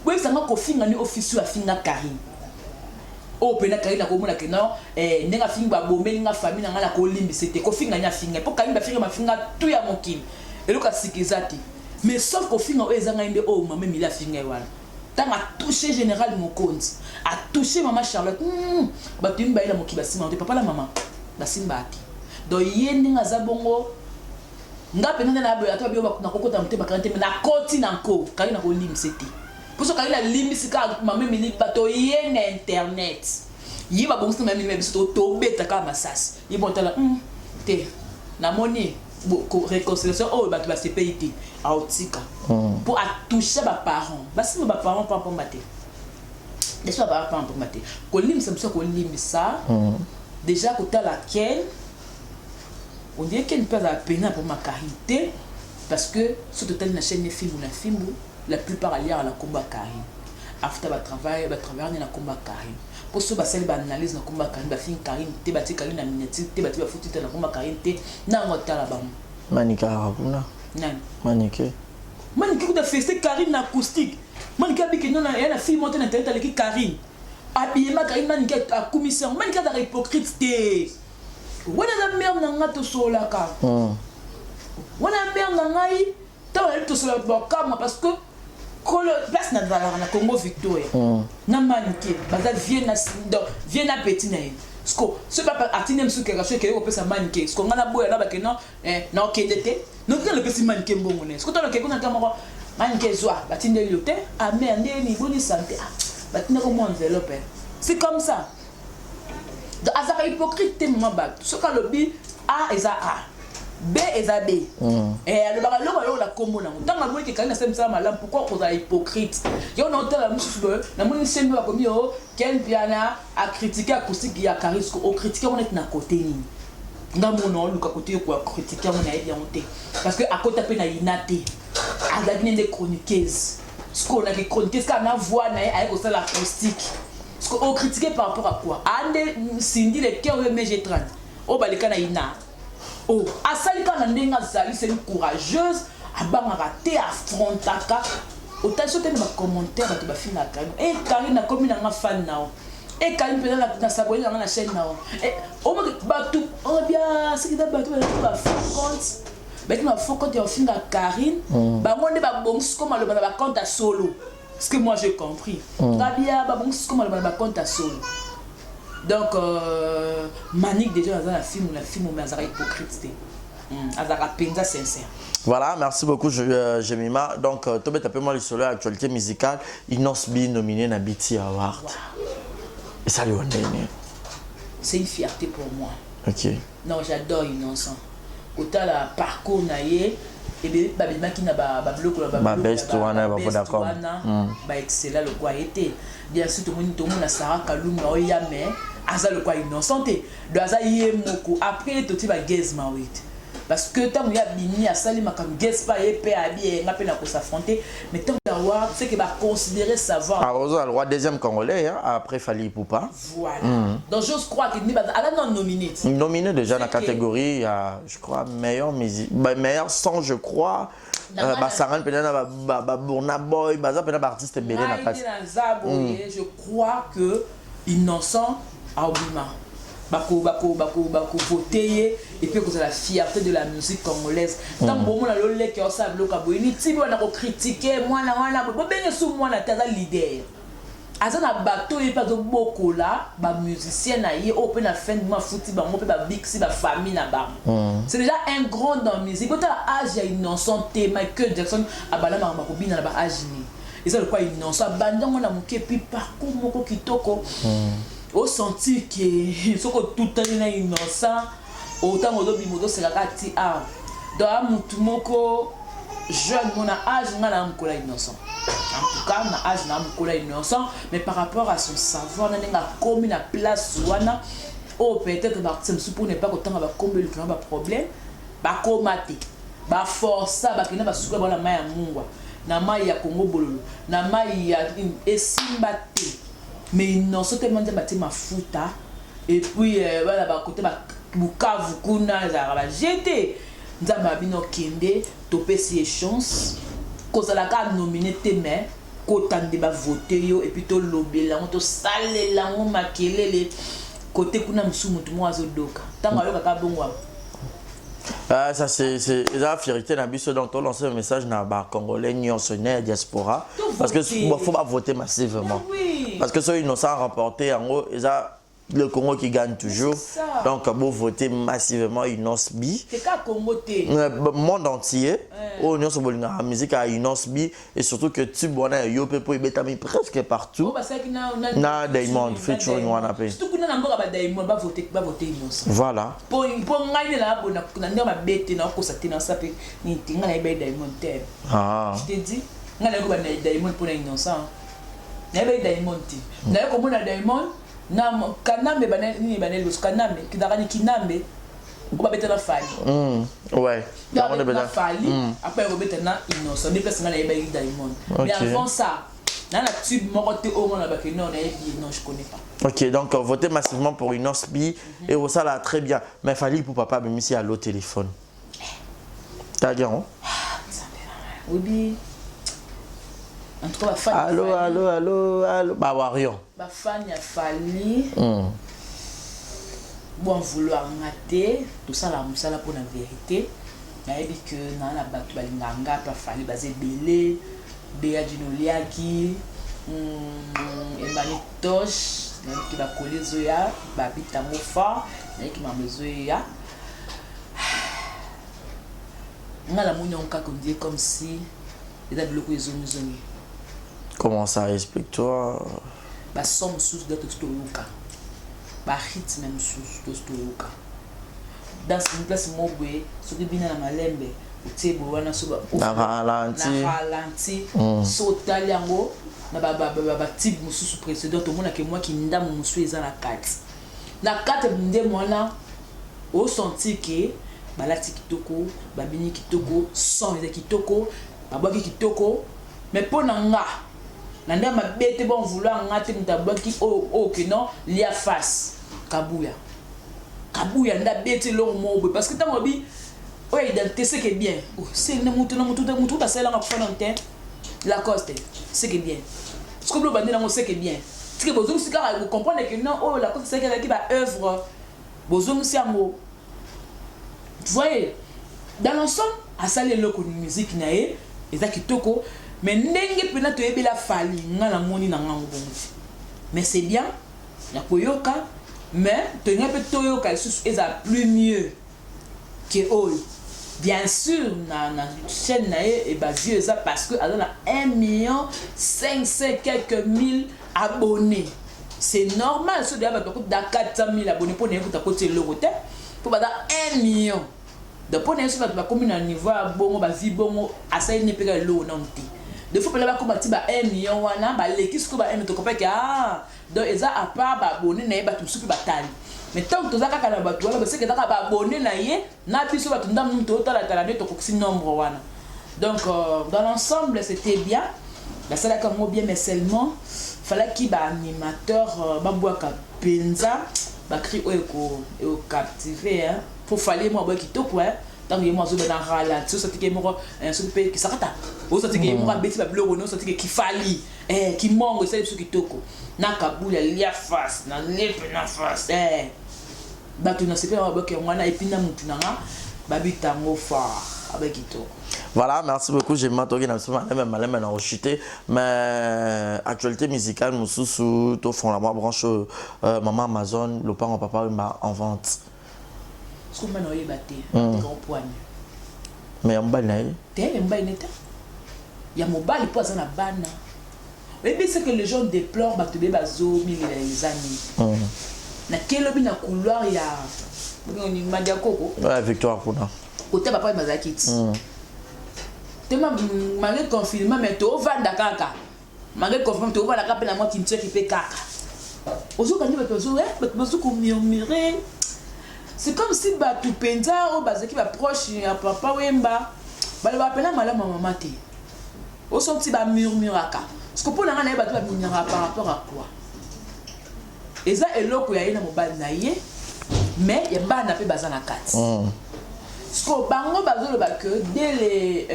oui, ça m'a confié en office à finga Karine. Oh, pena Karine a commun que non, n'enga finga bombe, n'enga famille, n'enga la colimbi, c'était confié en finga. Pour Karine, ma finga tout ya mon kin. Et le cas c'est que ça. Mais sauf qu'au fin, on est en oh, maman, il a finga voilà. Tant à toucher général mon compte, à toucher maman Charlotte, bah tu me bailles la mon kibasi, papa la maman, la simbati. Donc yen n'enga zabongo. Nga pena na ba to bio na kokota mte bakante na koti na nko Karine na colimbi c'était. Pour ce qu'il a limité ma même minute bateau yen internet il va bon même même c'est au bête comme massas il bon là te na moni réconciliation oh bateau va se payer à otika pour à toucher ba parents parce que ba parents pas pour mater laisse pas parents pour mater colim c'est ça colim ça déjà côté laquelle on dirait qu'elle peut la peine pour ma carité parce que ce total na chaîne film ou na film la plupart alliés à la combat Karine. After ba travail na la combat Karine. Pour ce basel ba analyse na combat Karine, ba fin Karine, te bati Karine na miniature, te bati ba foutu na combat Karine te na ngota la bam. Manika rakuna. Nan. Manike. Manike ko da fester Karine na acoustique. Manike bi ke non na na fille monter na internet avec Karine. Habillé ma Karine manike a commission. Manike da hypocrite te. Wana la merde na ngato sola ka. Wana merde na ngai, ta wala to sola ba kama parce que place na Congo Victoria na manike baza vient na petit na ye sko ce papa atine msu ke rasho ke ko pesa manike sko ngana boya na ba ke non na okendete no ke le pesi manike mbongo ne sko to ke kuna kama manike zwa batinde yote a merde ni boni santé batinde ko mo enveloppe c'est comme ça donc azaka hypocrite te mo ba so ka lobi a eza a B et A B. Le barreau la combo. Tant que quelqu'un n'a pas malin, pourquoi on est hypocrite? Il y a un autre la monnaie c'est nous a commis quel piana a critiqué acoustique qui a charisme au critiquer on est na côté ni. Dans mon nom le côté quoi critiquer on a bien monté parce que à côté peine na inate. A gagné des chroniqueuses. Ce qu'on a des chroniqueuses qui a voix na avec aussi l'acoustique. Ce qu'on critiquer par rapport à quoi? Ande Cindy les cœurs mais j'ai 30. Oh bah les kana ina. Oh, Asalika Nandenga Zali, c'est une courageuse, à Bangarate, affrontaka. Autant de ma commentaire, tu vas finir la Karine. Et Karine a commis un fan now. Et Karine peut la s'abonner dans la chaîne now. Et au moins, batou, oh bien, c'est qui t'a battu, tu vas faire compte. Mais tu vas faire compte, tu vas finir la Karine. Bah, moi, on est bon, comme le compte à solo. Ce que moi j'ai compris. Rabia, bah, bon, comme le compte à solo. Donc, Manique déjà dans la film où Mazara hypocrite. Azara Penza sincère. Voilà, merci beaucoup Jemima. Donc, tu peux taper moi le solo actualité musicale. Innocent B nominé na BT Award. Et ça lui est né. C'est une fierté pour moi. Ok. Non, j'adore Innocent. Autant la parcours naïe. Et bien, Babima qui n'a pas bloqué la best one, d'accord. Excellent le quoi était. Bien sûr, tout le monde a Sarah Kalunga, Oyame, Aza le quoi innocenté. De Aza Yemoko. Après, tout le monde a guess Mawit. Parce que tant qu'il y a Bini, à Salima, comme guess pas, et paix, habillé, on a peine à s'affronter. Mais tant qu'il y a c'est qu'il va considérer savoir. Ah, Rosa, le roi deuxième congolais, hein, après Fali Poupa. Voilà. Donc, j'ose croire qu'il n'est pas. Elle a non nominé. Nominé déjà dans la catégorie, je crois, meilleur musique. Meilleur son, je crois. Saran peut-être Burna Boy, peut-être artiste belé je crois que Innocent a oublié. voter et puis que la fierté de la musique congolaise. Tant bon la lolé qui osable le cabo ni tibo na ko critiquer moi na bo ben sou moi na taza leader. Azana bateau et pas de beaucoup là, ba musicien na yé open na fin ma fouti ba mo pe ba big si ba famille na ba. C'est déjà un grand dans la musique. Quand âge ya innocent Michael Jackson abala ma ko bina na ba âge ni. Et ça le quoi innocent bandon na muke puis parcours moko kitoko. Au senti que ce que tout le temps est innocent, autant que c'est la carte à dans mon moko jeune mon âge n'a pas innocent. En tout cas, mon âge n'a pas innocent, mais par rapport à son savoir, n'a pas commis la place ouana. Oh peut-être que c'est pour ne pas autant va combattre le problème, ba commater, ba force, ba kina ba souka la main mungwa, na mai ya Congo bololo, na mai ya esimbate. Mais non, ce que je dis, ma fouta. Et puis, voilà, côté Bukavu, Kuna, j'étais. Nous avons kende, topé si chance. Quand on a nominé tes mains, quand on a voté, et puis to lobé, là, on salé, là, on maquillé les côté Kuna Msumu, tout le monde a doka. Tant que l'on a bon. Ah, ça c'est la fierté na biso donc on lance un message na ba congolais nyonsonné diaspora parce que faut pas voter massivement. Oui. Parce que ceux innocents remportés en gros le Congo qui gagne toujours. Donc pour voter massivement Inos Bi. C'est qu'à Congo té. Monde entier. Oh non c'est bolinga musique à Inos Bi et surtout que tu bona yo pe pour betami presque partout. Na Diamond featuring wana pe. Surtout que na mboka ba Diamond ba voter Inos. Voilà. Pour ngani la bona na ndema ba bete na ko satina sape ni tinga na ba Diamond té. Ah. Je te dis ngana ko ba Diamond pour na innocent. Na ba Diamond ti. Na ko mona Diamond na kanambe banani banel bos kanambe kidakani kinambe ko ba betela fali ouais on est betela fali après ko betena innocent ni personne na ba Diamond mais avant ça na la tube moko te au mona ba que non je connais pas. OK donc votez massivement pour Inos Bi et ça là très bien mais fallait pour papa même si à l'autre téléphone t'as dit hein oui. En tout cas, fan allô. Bah, Warion. Bah, fan, il a fallu. Bon, vouloir mater, tout ça, là, pour la vérité. Il a dit que dans la batte, il a fallu baser Belé, Béa Djinoliaki, Emani Tosh, qui va coller Zoya, Babi Tamofa, qui m'a mis Zoya. On a la mounion comme si il a bloqué les zones. Comment ça, explique-toi? Bah, somme sous de Tostoluka. Bah, rythme même sous Tostoluka. Dans une place, moi, ce qui vient à ma lembe, au table, on a souvent. Na ralenti. Sauter l'ango. Na ba type sous précédent. Tout le monde a que moi qui n'aime mon souhait à la carte. La carte, m'de moi là, au senti que, bah, la tikitoko, bah, bini kitoko, sans les kitoko, bah, boki kitoko, mais pour n'anga. Nanda ma bête bon vouloir ngati mutaboki que non lia face Kabouya nda bête long mo parce que tant obi ouais identité c'est que bien c'est na mutu ba sala ngap fonante la coste c'est que bien ce que le bandé na c'est que bien ce que besoin c'est vous comprendre que non la coste c'est que qui va œuvre besoin c'est amour vous voyez dans l'ensemble à ça les locaux de musique naé ezaki toko. Mais ndenge pena to yebela fali ngala moni na ngango bongo. Mais c'est bien. Ya koyoka mais to ngapé toyoka sous eza plus mieux que ol. Bien sûr na chaîne na et ba vieux ça parce que alors 1,5 quelques mille abonnés. C'est normal ce dia ba to da 400,000 abonnés pour ne ko ta côté le côté pour ba 1 million. De pour ne so ba comme na niveau bongo ba vie bongo asa ne pega lo nanti. De fois là comme ba 1 million wana ba lekis ko ba 1 to ko pe donc eza à part ba abonné na ba tout supi batali mais tant que tozaka kana ba wala ba c'est que daka ba abonné na ye na biso ba ndam to tala tala de to ko si nombre wana donc dans l'ensemble c'était bien la salle comme bien mais seulement fallait qu'il ba animateur ba boaka penza ba cri o captiver hein pour fallait moi ba kitoko hein tant que moi je vais dans ralenti ça que moi un seul pays qui s'arrête au ça que moi beti ba blog no ça que qui fali qui manque ça qui kitoko na kabula lia face na lepe na face bato na sepe na baboke wana et puis na mutu nanga babitango fort avec ito. Voilà, merci beaucoup. J'ai m'entendu dans ce moment en rechuté, mais actualité musicale, Moussou, tout fond la branche maman Amazon, le parent papa en vente. Ce qu'on m'a noyé batté, grand poigne. Mais en bas, t'es en bas neta. Il y a mon bal pour ça na bana. Mais c'est que les gens déplorent bah tu bazo mille les amis. Na kelobi na couloir ya on m'a dit coco. Ouais, victoire pour nous. Côté papa mazakit. Tellement malgré confinement mais to vanda kaka. Malgré confinement to vanda kaka na moi qui me tire qui fait kaka. Ozo quand tu peux bazo murmurer. C'est comme si bah tu penza ou bazaki va proche ya papa wemba. Ba le ba pena mala maman té. Au son petit murmuraka. Parce que pour la rana ba tu murmuraka par rapport à quoi? Et ça eloko ya ina mobile na ye mais ya ba na pe bazana kati. Parce que bango bazo le ba que dès les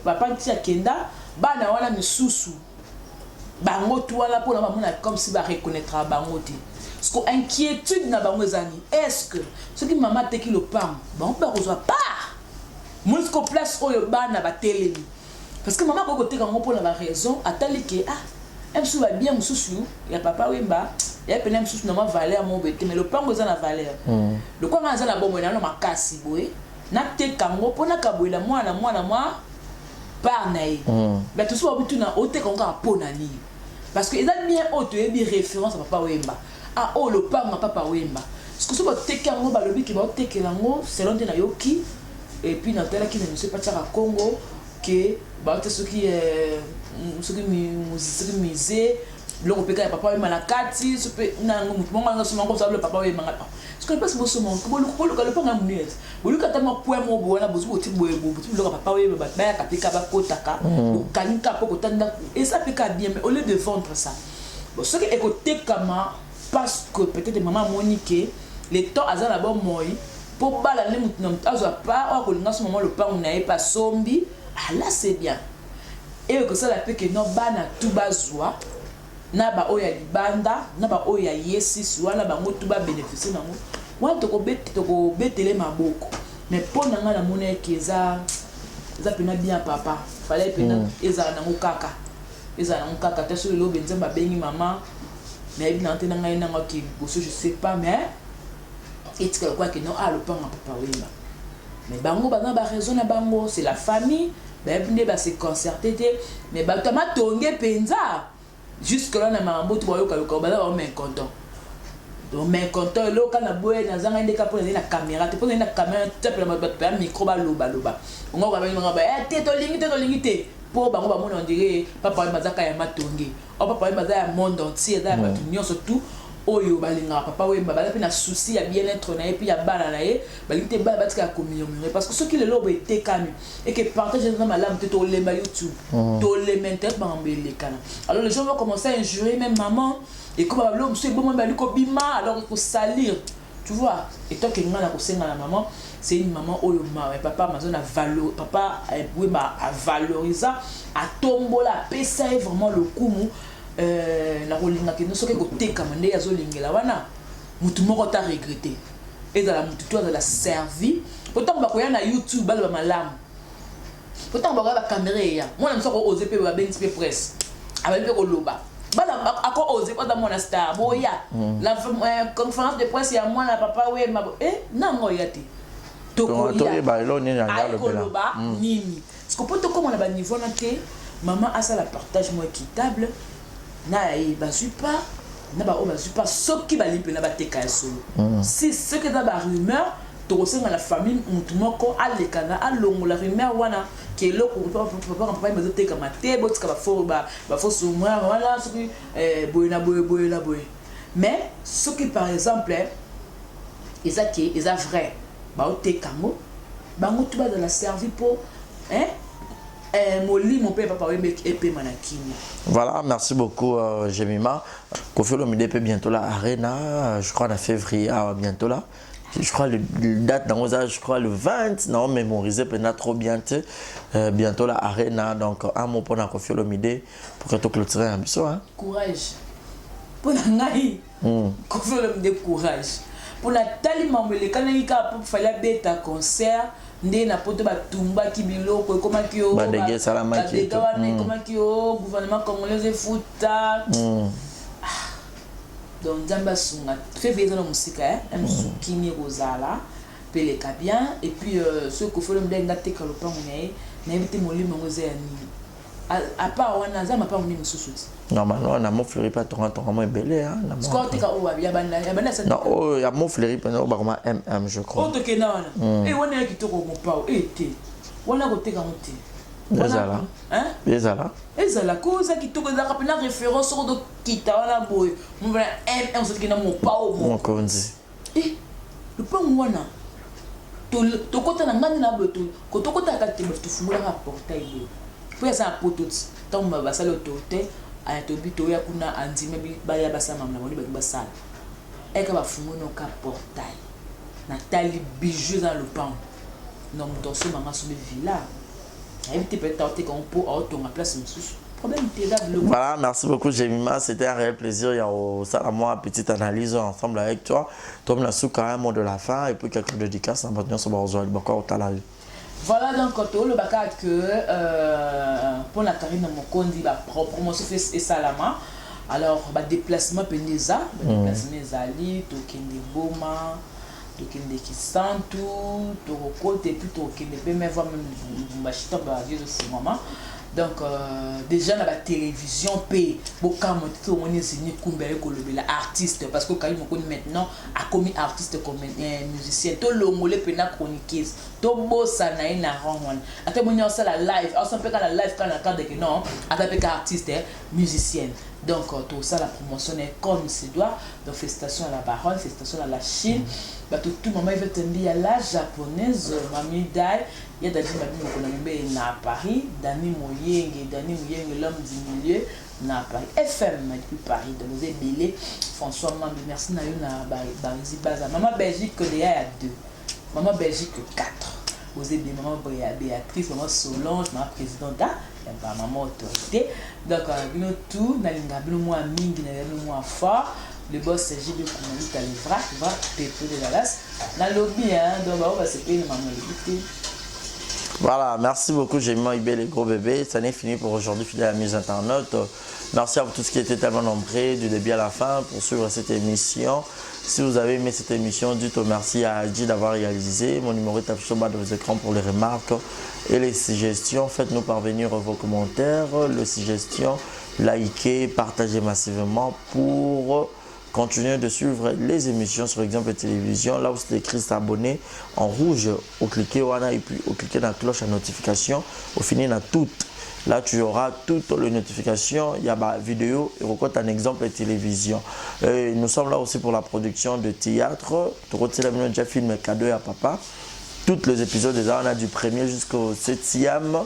papa ti akenda ba na wana misusu. Bango tu wala pour la maman comme si ba reconnaîtra bango té. Parce que inquiétude na bango zani. Est-ce que ce qui maman te ki le pam, bon ba reçoit pas. Moi ce qu'on place oyo ba na ba télé. Parce que maman côté quand on pour la raison atali que ah elle sou va bien mususu ya papa wemba ya pena mususu na ma valeur mon bête mais le pango za na valeur le quoi nga za na bombo na makasi boye na te kango pona kaboila mwana par naï mais tout ça obitu na ote kango pona ni parce que ils a bien auto et référence à papa wemba ah oh le pango papa wemba parce que so ba te kango ba lobi ki ba te kelango selon te na yoki et puis na tela ki ne sais pas tchaka Congo que bah ce qui musée l'on peut que papa est malakati ce peut na mon sur mon le papa est malaka ce que passe mon moment que le pas na munez bolu kata mo point mo bo na bozu oti boye bo tu le papa est ba ba kapika ba kotaka ou kanika poko tanda et ça peut ka bien mais au lieu de vendre ça bon ce qui est côté kama parce que peut-être maman Monique les temps azana bon moi pour balaner mutu azo pas ko linga ce moment le pas on n'avait pas sombi. Ah là c'est bien. Et que ça la fait que non bana tout bazwa na ba oya libanda na ba oya yesi soit na ba ngo tout ba bénéficier nango. Moi to ko betele maboko. Mais pour nanga na mona ki za pena bien papa. Fallait pena eza na ngokaka. Eza na ngokaka te so lo benza ba bengi maman. Mais bien nanga ina ngoki boso je sais pas mais et tu quoi que non ah le pas papa oui. Mais bango bana ba raison na bango c'est la famille. Ben se concerter mais ba tama tonge penza jusque là na mambo tu boyo ka ba là on est content donc mais content lo kana boye na zanga ndeka pour na caméra te pour na caméra te pour ba micro ba loba on va ba te to lingi te pour bango ba mona on dirait papa mazaka ya matonge o papa mazaka ya monde entier da ba tunyo surtout oyo balinga papa wemba bala pe na souci ya bien-être na et puis ya bala na ye balite bala batika ko murmurer parce que ce qui le lobo était calme et que partager dans ma lame to le YouTube to le menteur bambele kana alors les gens vont commencer à injurer même maman et comme l'homme c'est bon bali ko bima alors il faut salir tu vois et toi que ngana ko senga la maman c'est une maman oyo ma papa amazon a valeur papa wemba a valoriser a tombola pesa vraiment le coup na kolinga ke no soki koteka mande ya zolingela wana mutu moko ta regretter et dans la mutu toi de la servi pourtant ba koya na YouTube ba ba malamu pourtant ba ba caméra ya moi na soko oser pe ba benzi pe presse avec pe ko loba bana ako oser pas dans mon star boya la conférence de presse ya moi na papa we ma nango yati to ko ya ba lo ni na le bela nini parce que pour to comme on a ba niveau na te maman a ça la partage moi équitable na pas na ba o pas ce qui va limper na ba teka solo si ce que dans la rumeur to senga la famille mutu moko alekana alongo la rumeur wana ke loko papa ba teka mate botika ba fo soumwa voilà ce qui boye mais ce qui par exemple est vrai ba o teka ngo bango tu ba dans la servir pour Voilà, merci beaucoup Jemima. Kofi Olomide peut bientôt la Arena, je crois en février, bientôt là. Je crois le date dans nos âges, je crois le 20, non mémorisé peut-être trop bientôt la Arena. Donc un mot pour Kofi Olomide pour que tu clôtures un peu. Courage. Pour Kofi Olomide courage. pour Nathalie Mamele quand il a fallait bêta concert ndé na poto batumba ki biloko comment ki o badege salama ki comment ki o gouvernement congolais futa donc Nzamba sunga très bien dans musique hein musukini rozala peleka bien et puis ce que faut le ndenga te kalopa munaye na éviter molimo ngozeni à part wana Nzamba pas muni mususuti normalement on a mon fleuri pas ton vraiment belé hein score te ka o ya banda non oh ya mon fleuri pas ba comme MM je crois o to kenana et wana ki to ko mo pa te wana ko te ka muti ezala hein ezala ezala cause ki to ko za ka pena référence sur do kita wana boy mo bana MM so ki na mo pa o mo konzi le pa wana to kota na ngani na boto ko to kota ka te to fungula ka portail pour ça pototi tant ba basalo tote aya to bito ya kuna anzime ba ya basama na boni ba basala eka ba fungono ka portail Nathalie bijou dans le pan non mon so mama so villa éviter peut-être qu'on peut auto en place problème le voilà merci beaucoup Jemima c'était un réel plaisir il y a ça à moi petite analyse ensemble avec toi Tom la sous quand même mot de la fin et puis quelques dédicaces en maintenant sur Barozo Bakwa au Talaï. Voilà donc quand le bakat que pour la Karine Mokondi ba promotion fait et salama alors ba déplacement peneza déplacement zali to kende boma to kende kisantu to côté puis to kende pe mais voir même bachita ba vieux ce moment donc déjà dans la télévision p beaucoup monter au moins signé kumbele kolobela artiste parce que Karine Mokondi maintenant a commis artiste comme musicien to longolé pena chroniqueuse to bossa na ina ronwan ata monya ça la live on s'appelle quand la live quand la carte que non ata pe artiste musicienne donc tout ça la promotion est comme se doit donc félicitations à la baronne félicitations à la Chine bah tout moment il veut tenir à la japonaise Mami Dai il y a Dani Mabino na Paris Dani Moyenge l'homme du milieu na Paris FM depuis Paris de nous aider François Mambi merci na yo na Barizi Baza maman Belgique que il y a 2 maman Belgique 4 vous aider maman Béatrice maman Solange maman présidente maman autorité donc nous tout na linga bino moi mingi na moi fort le boss JB Koumali Talivra va péter de la lasse na lobby hein donc on va se payer maman lobby. Voilà, merci beaucoup, j'ai mis les gros bébés. Ça n'est fini pour aujourd'hui, fidèle à la mise internaute. Merci à vous tous qui étaient tellement nombreux du début à la fin pour suivre cette émission. Si vous avez aimé cette émission, dites merci à Adi d'avoir réalisé. Mon numéro est affiché au bas de vos écrans pour les remarques et les suggestions. Faites-nous parvenir vos commentaires, les suggestions, likez, partagez massivement pour continuez de suivre les émissions sur Exemple Télévision. Là où c'est écrit s'abonner en rouge, au cliquer et puis au cliquer dans la cloche à notification. Au final, dans toutes. Là, tu auras toutes les notifications. Il y a ma vidéo et recote un Exemple Télévision. Et nous sommes là aussi pour la production de théâtre. Tu retires la déjà film cadeau à papa. Tous les épisodes, déjà, on a du premier jusqu'au 7e.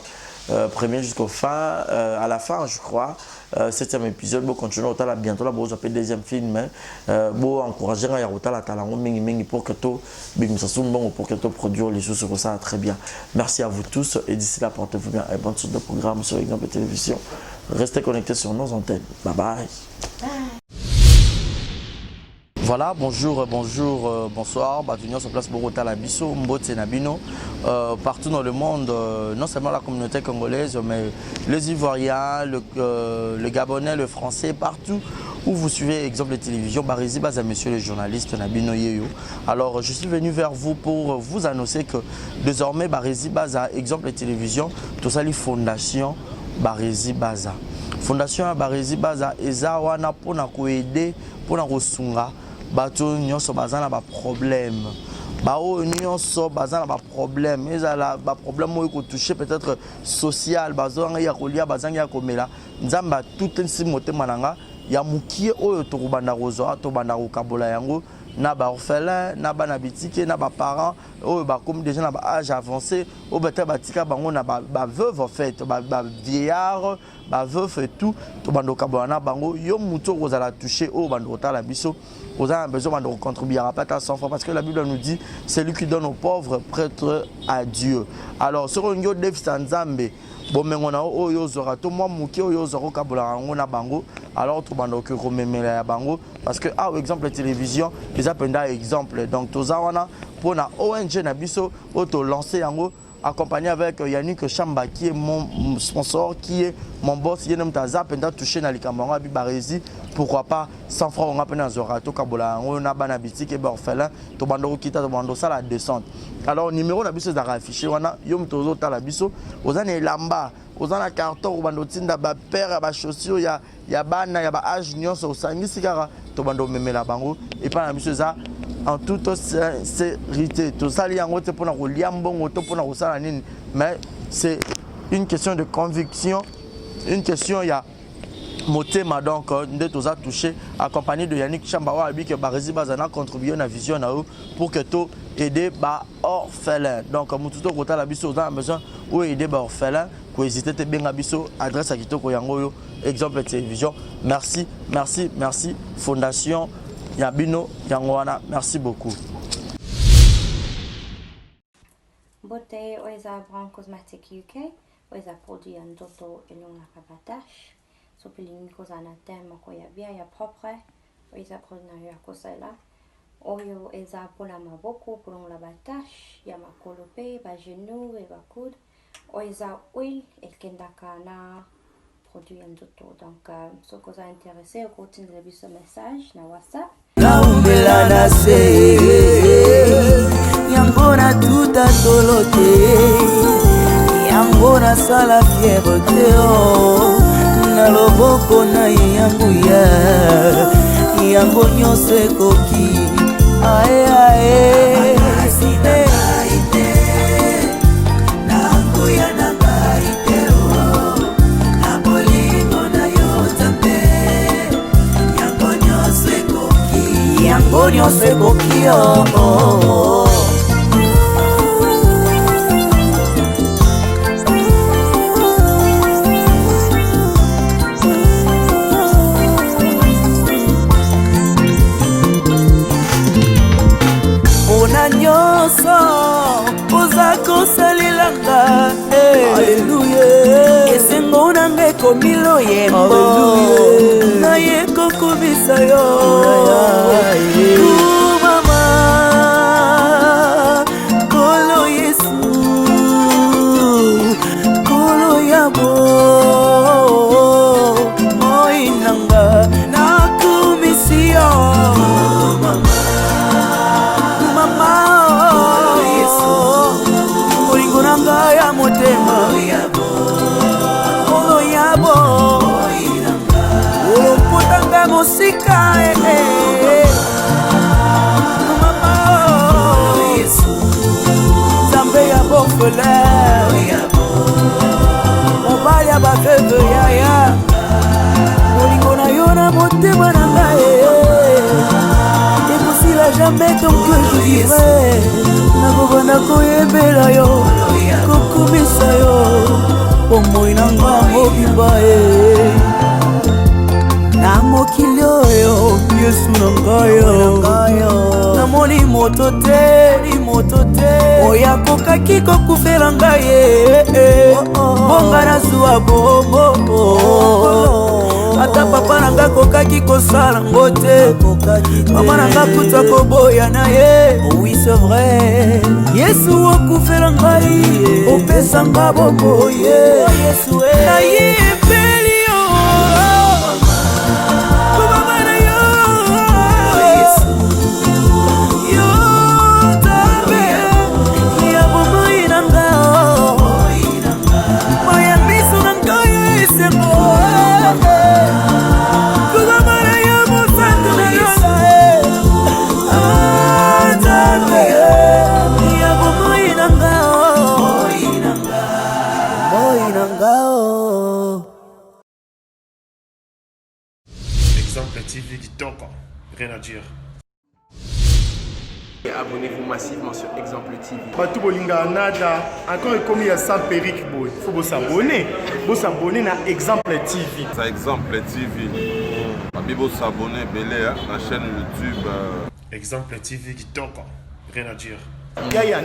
Premier jusqu'au fin, à la fin, je crois. 7e épisode, bon continuer au tala bientôt là, bon j'appelle deuxième film, bon encourager à y la talango mingi pour que tout, bim ça sonne bon pour que tout produire les choses sur ça très bien. Merci à vous tous et d'ici là portez-vous bien et bonne suite de programme sur Exemple Télévision. Restez connectés sur nos antennes. Bye bye. Voilà, bonjour, bonsoir. Bienvenue sur place Bogota la Bisso, Mbote Nabino. Partout dans le monde, non seulement la communauté congolaise, mais les Ivoiriens, le Gabonais, le Français, partout où vous suivez Exemple Télévision, Barizi Baza, monsieur le journaliste Nabino Yeyo. Alors, je suis venu vers vous pour vous annoncer que désormais, Barizi Baza, Exemple Télévision, tout ça, les fondations Barizi Baza. Fondation Barizi Baza, Ezawana pour nous aider, pour nous ressourcer. Bato nyonso bazana ba problème bao nyonso bazana ba problème ezala ba problème oyo ko toucher peut-être social bazanga ya kolia bazanga ya komela nzamba tout nsi motema nanga ya mukie oyo to kubanda kozo to banda ko kabola yango na ba orphelin na ba na bitike na ba parents oyo ba comme déjà na ba âge avancé o beta batika bango na ba veuve en fait ba vieillard ba veuf et tout to banda ko kabola na bango yo muto kozala toucher o banda ko tala biso. Vous avez besoin de contribuer à pas à 100 fois parce que la Bible nous dit c'est lui qui donne aux pauvres prêtre à Dieu. Alors sur un yo dev sanzambe bon mais on a oyo zora to moi muki oyo zoro kabola ngo na bango alors tout bando que rememela ya bango parce que exemple télévision les appenda exemple donc toza wana pour na ONG na biso auto lancer yango accompagné avec Yannick Chamba qui est mon sponsor, qui est mon boss. Il y a un taza penda touché na likamanga bi barezi. Pourquoi pas 100 francs on a pena zora to kabola on a banabiti ke orphelin to bando kita to bando ça la descente. Alors numéro na biso za affiché wana yom tozo ta la biso ozana lamba ozana carton ko bando tinda ba père ba chaussures ya bana ya ba âge nyonso osangisi kaka to bando memela bango et pas na biso za en toute sincérité. Tout ça, mais c'est une question de conviction, une question, il y a motema donc de tous a touché accompagné de Yannick Chamba abi que Barezi Bazana contribué à la vision pour que tout aider ba orphelin. Donc mututo kota la biso dans besoin ou aider ba orphelin ko hésiter te benga biso adresse à kitoko yango exemple télévision. Merci Fondation Yabino Yangwana, merci beaucoup. Beauté Oisa Brand Cosmetic UK, Oisa produit un toto et long rabatache. Sopiling kozana tema ko ya bien ya propre. Oisa produit ya kosela. Oyo eza pola maboko pour la batache, ya makolope, ba genou et ba coude. Oisa oil et kendaka na produit un toto. Donc ce que vous intéressé, au continue de ce message na WhatsApp. Naumbela na se yango na tuta tolote yango na sala fierté na loboko na yango yango nyonso ekoki ae ae Onyo se kokio Ona nyoso oza kosalilanga Alleluia Esengo nange komilo yembo Na yeko kubisa yo Mama Kolo Yesu Kolo Yabo Moinanga Nakumisio Mama Molingo nanga ya motema Kolo Yabo Olopotanga mosika Mobali ya baveuve yaya Molingo na yo na motema na ngai Ekosila jamais tant que je vivrai Nakobanda koyembela yo Kokumisa yo Omoi na nga mobimba Na mokili oyo Yesu na ngai namoni moto te oya kokaki kokufela ngai bonga nazwa bombo ata papa nanga kokaki kosala ngo te mama nanga kuta koboya na ye oui c'est vrai Yesu okufela ngai opesa nga bombo Yesu nayembeli yo Exemple TV du Togo, rien à dire. Et abonnez-vous massivement sur Exemple TV. Batou bolinga nada, encore comme il y a 100 perruques boy. Faut vous s'abonner. Vous s'abonner à Exemple TV. Ça Exemple TV. Bibo s'abonner belé la chaîne YouTube. Exemple TV du Togo, rien à dire. Yaya,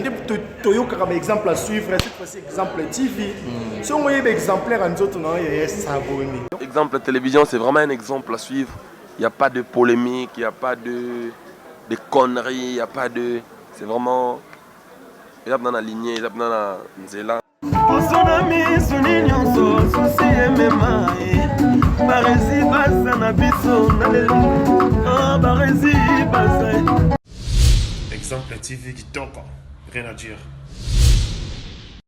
toyoka comme exemple à suivre, cette fois-ci exemple TV. Si on voyait exemplaire en autres, non, il s'abonner. Exemple télévision, c'est vraiment un exemple à suivre. Il n'y a pas de polémique, il n'y a pas de conneries, il n'y a pas de... C'est vraiment... Il y a dans la lignée, il y a dans la nzela. Exemple TV Kitoko. Rien à dire.